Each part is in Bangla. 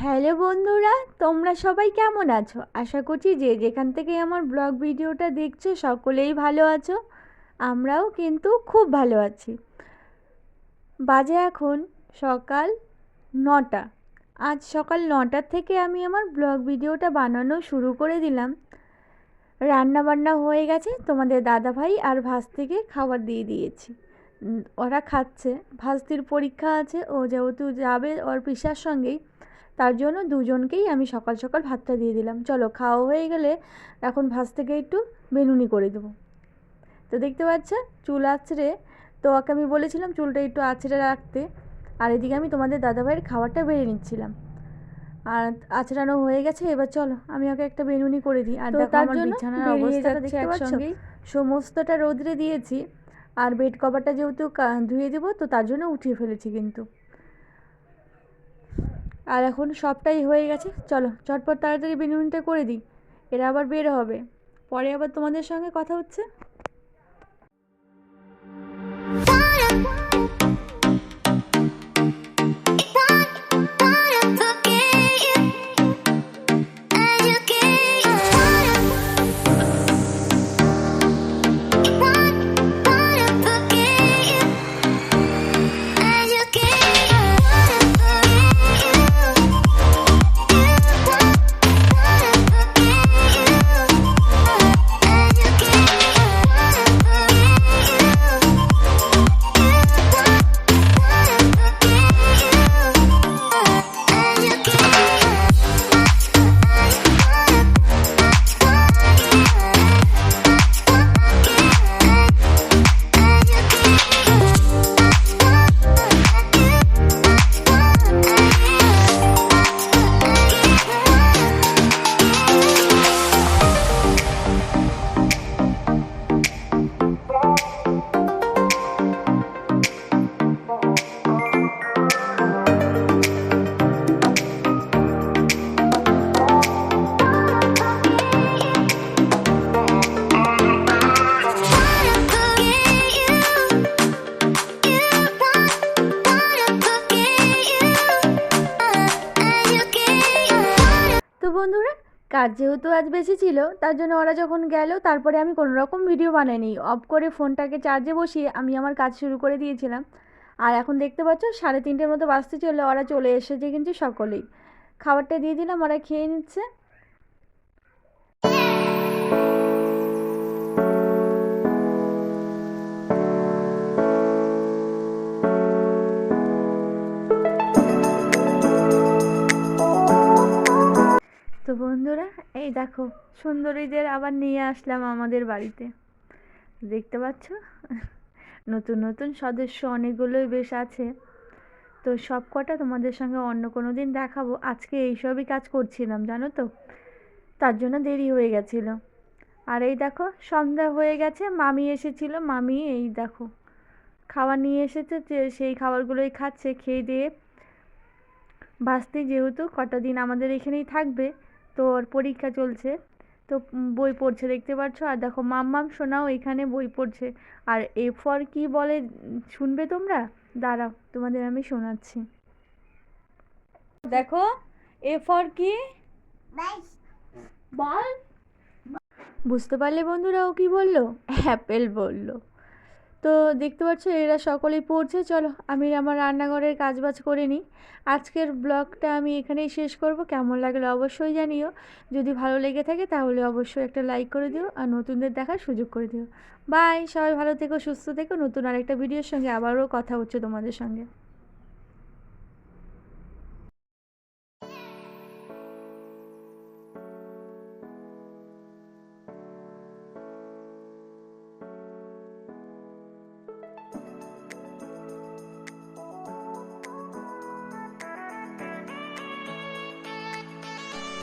হ্যালো বন্ধুরা, তোমরা সবাই কেমন আছো? আশা করছি যে যেখান থেকে আমার ব্লগ ভিডিওটা দেখছো সকলেই ভালো আছো। আমরাও কিন্তু খুব ভালো আছি। বাজে এখন সকাল 9টা। আজ সকাল 9টার থেকে আমি আমার ব্লগ ভিডিওটা বানানো শুরু করে দিলাম। রান্না বান্না হয়ে গেছে, তোমাদের দাদাভাই আর ভাস্তিকে খাবার দিয়ে দিয়েছি। ওরা খাচ্ছে। ভাস্তির পরীক্ষা আছে, ও যেহেতু যাবে ওর পিসার সঙ্গেই, তার জন্য দুজনকেই আমি সকাল সকাল ভাতটা দিয়ে দিলাম। চলো, খাওয়া হয়ে গেলে এখন ভাস্তিকে একটু বেনুনি করে দেবো। তো দেখতে পাচ্ছ চুল আঁচড়ে, তো ওকে আমি বলেছিলাম চুলটা একটু আঁচড়ে রাখতে, আর এদিকে আমি তোমাদের দাদাভাইয়ের খাবারটা বেড়ে নিচ্ছিলাম। আর আঁচড়ানো হয়ে গেছে, এবার চলো আমি ওকে একটা বেনুনি করে দিই। আর দেখো আমার বিছানার অবস্থাটা দেখতে পাচ্ছ, সমস্তটা রোদ্রে দিয়েছি। আর বেড কভারটা যেহেতু ধুয়ে দেবো, তো তার জন্য উঠিয়ে ফেলেছি কিন্তু। আর এখন সবটাই হয়ে গেছে, চলো চটপট তাড়াতাড়ি বেনুনিটা করে দিই, এরা আবার বের হবে। পরে আবার তোমাদের সঙ্গে কথা হচ্ছে। বন্ধুরা, কাজ যেহেতু আজ বেশি ছিল, তার জন্য ওরা যখন গেল তারপরে আমি কোনো রকম ভিডিও বানাইনি। অফ করে ফোনটাকে চার্জে বসিয়ে আমি আমার কাজ শুরু করে দিয়েছিলাম। আর এখন দেখতে পাচ্ছ 3:30 মতো বাজতে চললে ওরা চলে এসেছে কিন্তু সকলেই। খাবারটা দিয়ে দিলাম, ওরা খেয়ে নিচ্ছে। তো বন্ধুরা, এই দেখো সুন্দরীদের আবার নিয়ে আসলাম আমাদের বাড়িতে। দেখতে পাচ্ছ নতুন নতুন সদস্য অনেকগুলোই বেশ আছে। তো সব কটা তোমাদের সঙ্গে অন্য কোনো দিন দেখাবো। আজকে এইসবই কাজ করছিলাম জানো তো, তার জন্য দেরি হয়ে গেছিলো। আর এই দেখো সন্ধ্যা হয়ে গেছে, মামি এসেছিল। মামি এই দেখো খাবার নিয়ে এসেছে, যে সেই খাবারগুলোই খাচ্ছে। খেয়ে দিয়ে ভাস্তি যেহেতু কটা দিন আমাদের এখানেই থাকবে, তো ওর পরীক্ষা চলছে, তো বই পড়ছে দেখতে পাচ্ছ। আর দেখো মাম্মাম সোনাও এখানে বই পড়ছে। আর এ ফর কি বলে শুনবে তোমরা? দাঁড়াও তোমাদের আমি শোনাচ্ছি। দেখো এ ফর কি বল। বুঝতে পারলে বন্ধুরা ও কি বললো? অ্যাপেল বললো। তো দেখতে পাচ্ছ এরা সকলেই পড়ছে। চলো আমি আমার রান্নাঘরের কাজবাজ করে নিই। আজকের ব্লগটা আমি এখানেই শেষ করব। কেমন লাগলো অবশ্যই জানিও। যদি ভালো লেগে থাকে তাহলে অবশ্যই একটা লাইক করে দিও, আর নতুনদের দেখার সুযোগ করে দিও। বাই, সবাই ভালো থেকো, সুস্থ থেকো। নতুন আরেকটা ভিডিওর সঙ্গে আবারও কথা হচ্ছে তোমাদের সঙ্গে।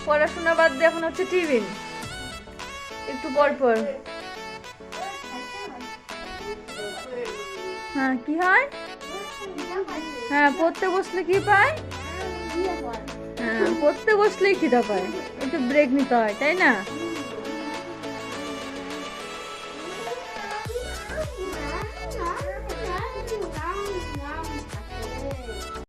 পড়াশোনা বাদ দিয়ে এখন হচ্ছে টিভি, একটু পর পর। হ্যাঁ কি হয়? হ্যাঁ পড়তে বসলে কি পায়? হ্যাঁ পড়তে বসলেই খিদা পায়, একটু ব্রেক নিতে হয় তাই না?